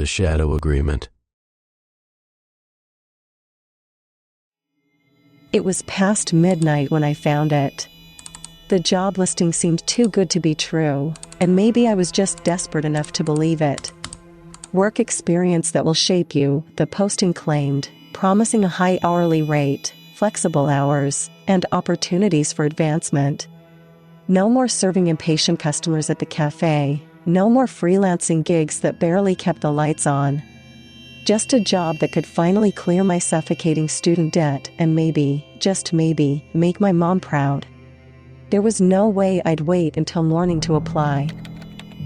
the shadow agreement? It was past midnight when I found it. The job listing seemed too good to be true, and maybe I was just desperate enough to believe it. Work experience that will shape you, the posting claimed, promising a high hourly rate, flexible hours, and opportunities for advancement. No more serving impatient customers at the cafe, no more freelancing gigs that barely kept the lights on. Just a job that could finally clear my suffocating student debt and maybe, just maybe, make my mom proud. There was no way I'd wait until morning to apply.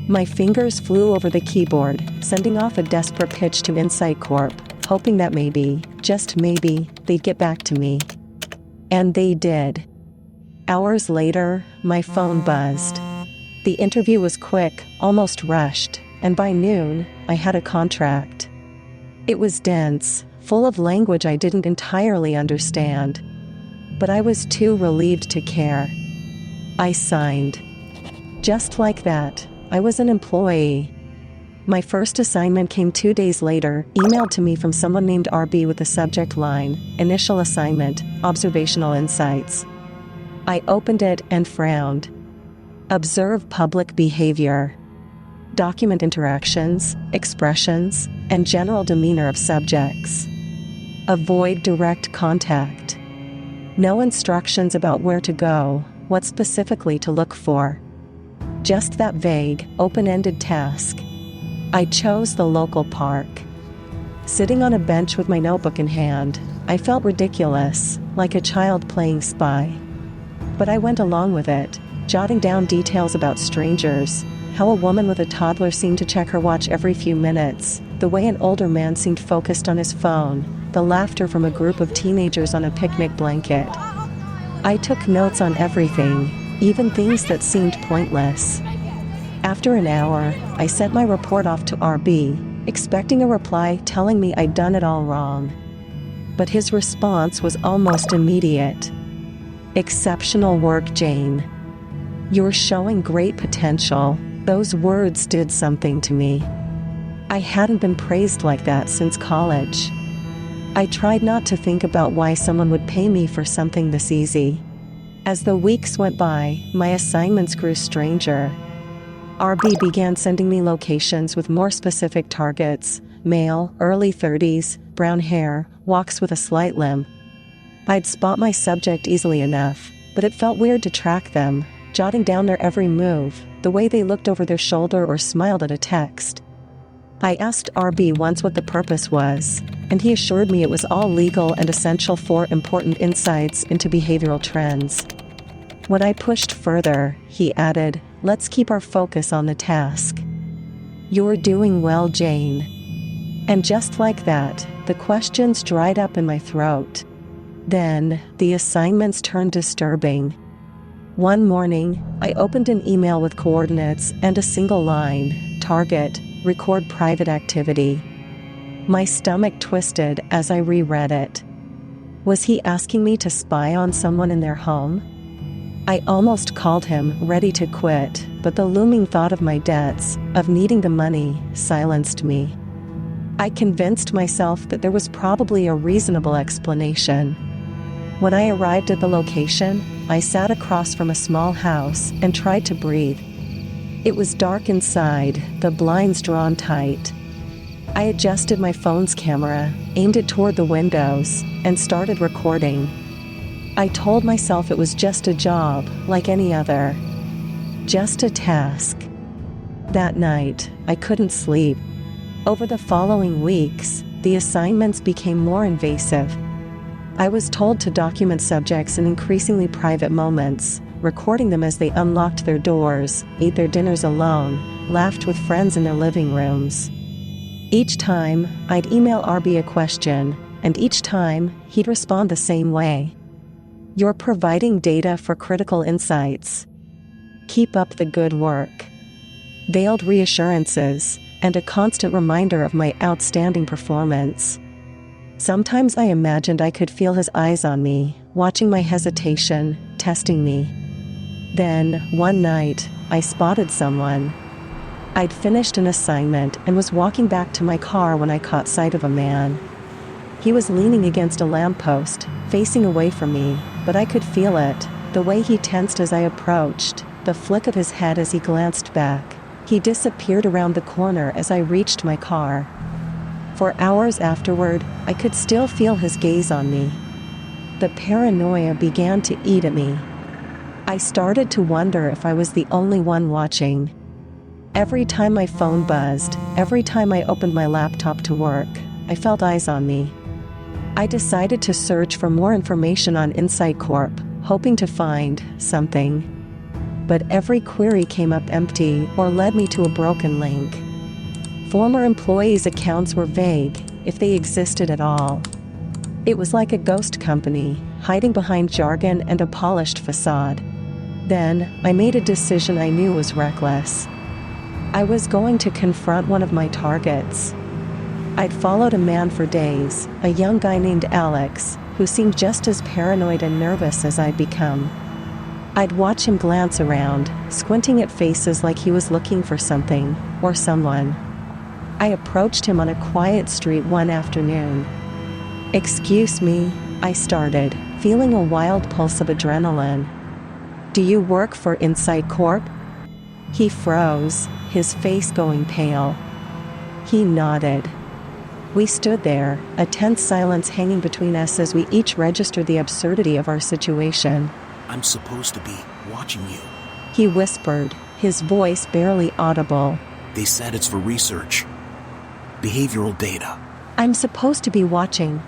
My fingers flew over the keyboard, sending off a desperate pitch to Insight Corp, hoping that maybe, just maybe, they'd get back to me. And they did. Hours later, my phone buzzed. The interview was quick, almost rushed, and by noon, I had a contract. It was dense, full of language I didn't entirely understand. But I was too relieved to care. I signed. Just like that, I was an employee. My first assignment came 2 days later, emailed to me from someone named RB with the subject line, Initial Assignment, Observational Insights. I opened it and frowned. Observe public behavior. Document interactions, expressions, and general demeanor of subjects. Avoid direct contact. No instructions about where to go, what specifically to look for. Just that vague, open-ended task. I chose the local park. Sitting on a bench with my notebook in hand, I felt ridiculous, like a child playing spy. But I went along with it, jotting down details about strangers, how a woman with a toddler seemed to check her watch every few minutes, the way an older man seemed focused on his phone, the laughter from a group of teenagers on a picnic blanket. I took notes on everything, even things that seemed pointless. After an hour, I sent my report off to RB, expecting a reply telling me I'd done it all wrong. But his response was almost immediate. Exceptional work, Jane. You're showing great potential. Those words did something to me. I hadn't been praised like that since college. I tried not to think about why someone would pay me for something this easy. As the weeks went by, my assignments grew stranger. RB began sending me locations with more specific targets: male, early 30s, brown hair, walks with a slight limp. I'd spot my subject easily enough, but it felt weird to track them, jotting down their every move, the way they looked over their shoulder or smiled at a text. I asked RB once what the purpose was, and he assured me it was all legal and essential for important insights into behavioral trends. When I pushed further, he added, "Let's keep our focus on the task." "You're doing well, Jane." And just like that, the questions dried up in my throat. Then, the assignments turned disturbing. One morning, I opened an email with coordinates and a single line, target, record private activity. My stomach twisted as I reread it. Was he asking me to spy on someone in their home? I almost called him, ready to quit, but the looming thought of my debts, of needing the money, silenced me. I convinced myself that there was probably a reasonable explanation. When I arrived at the location, I sat across from a small house and tried to breathe. It was dark inside, the blinds drawn tight. I adjusted my phone's camera, aimed it toward the windows, and started recording. I told myself it was just a job, like any other. Just a task. That night, I couldn't sleep. Over the following weeks, the assignments became more invasive. I was told to document subjects in increasingly private moments, recording them as they unlocked their doors, ate their dinners alone, laughed with friends in their living rooms. Each time, I'd email RB a question, and each time, he'd respond the same way. "You're providing data for critical insights. Keep up the good work." Veiled reassurances, and a constant reminder of my outstanding performance. Sometimes I imagined I could feel his eyes on me, watching my hesitation, testing me. Then, one night, I spotted someone. I'd finished an assignment and was walking back to my car when I caught sight of a man. He was leaning against a lamppost, facing away from me, but I could feel it, the way he tensed as I approached, the flick of his head as he glanced back. He disappeared around the corner as I reached my car. For hours afterward, I could still feel his gaze on me. The paranoia began to eat at me. I started to wonder if I was the only one watching. Every time my phone buzzed, every time I opened my laptop to work, I felt eyes on me. I decided to search for more information on Insight Corp, hoping to find something. But every query came up empty or led me to a broken link. Former employees' accounts were vague, if they existed at all. It was like a ghost company, hiding behind jargon and a polished facade. Then, I made a decision I knew was reckless. I was going to confront one of my targets. I'd followed a man for days, a young guy named Alex, who seemed just as paranoid and nervous as I'd become. I'd watch him glance around, squinting at faces like he was looking for something, or someone. I approached him on a quiet street one afternoon. "Excuse me," I started, feeling a wild pulse of adrenaline. "Do you work for Insight Corp?" He froze, his face going pale. He nodded. We stood there, a tense silence hanging between us as we each registered the absurdity of our situation. "I'm supposed to be watching you," he whispered, his voice barely audible. "They said it's for research. Behavioral data." "I'm supposed to be watching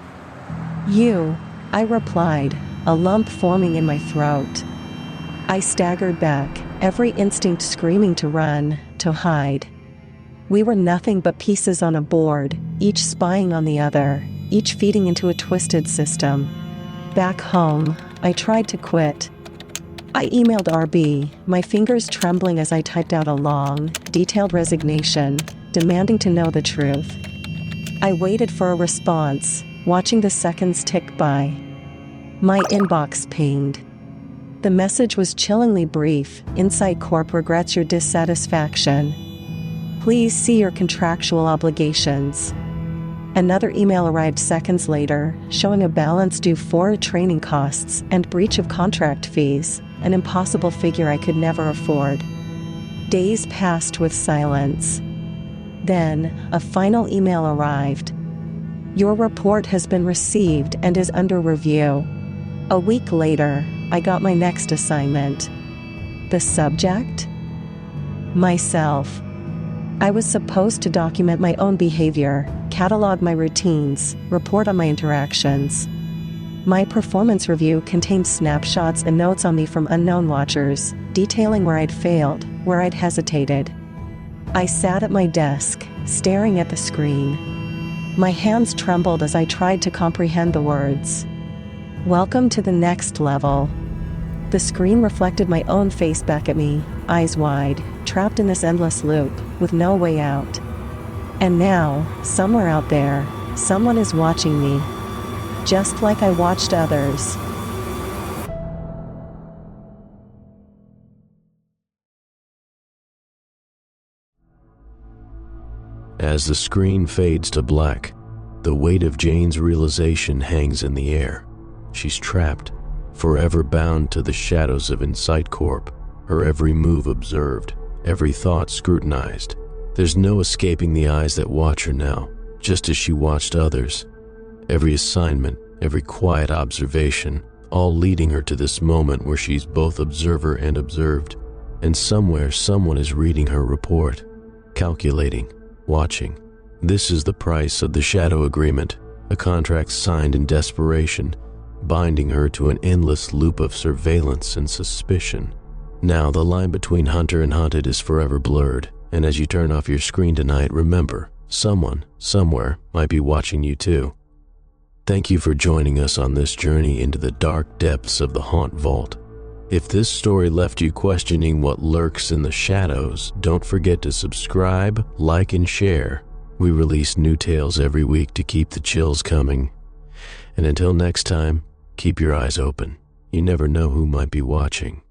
you," I replied, a lump forming in my throat. I staggered back, every instinct screaming to run, to hide. We were nothing but pieces on a board, each spying on the other, each feeding into a twisted system. Back home, I tried to quit. I emailed RB, my fingers trembling as I typed out a long, detailed resignation, demanding to know the truth. I waited for a response, watching the seconds tick by. My inbox pinged. The message was chillingly brief. "Insight Corp regrets your dissatisfaction. Please see your contractual obligations." Another email arrived seconds later, showing a balance due for training costs and breach of contract fees, an impossible figure I could never afford. Days passed with silence. Then, a final email arrived. "Your report has been received and is under review." A week later, I got my next assignment. The subject? Myself. I was supposed to document my own behavior, catalog my routines, report on my interactions. My performance review contained snapshots and notes on me from unknown watchers, detailing where I'd failed, where I'd hesitated. I sat at my desk, staring at the screen. My hands trembled as I tried to comprehend the words. "Welcome to the next level." The screen reflected my own face back at me, eyes wide, trapped in this endless loop, with no way out. And now, somewhere out there, someone is watching me. Just like I watched others. As the screen fades to black, the weight of Jane's realization hangs in the air. She's trapped, forever bound to the shadows of Insight Corp, her every move observed, every thought scrutinized. There's no escaping the eyes that watch her now, just as she watched others. Every assignment, every quiet observation, all leading her to this moment where she's both observer and observed. And somewhere someone is reading her report, calculating, watching. This is the price of the shadow agreement, a contract signed in desperation, binding her to an endless loop of surveillance and suspicion. Now the line between hunter and hunted is forever blurred, and as you turn off your screen tonight, remember, someone, somewhere, might be watching you too. Thank you for joining us on this journey into the dark depths of the Haunt Vault. If this story left you questioning what lurks in the shadows, don't forget to subscribe, like, and share. We release new tales every week to keep the chills coming. And until next time, keep your eyes open. You never know who might be watching.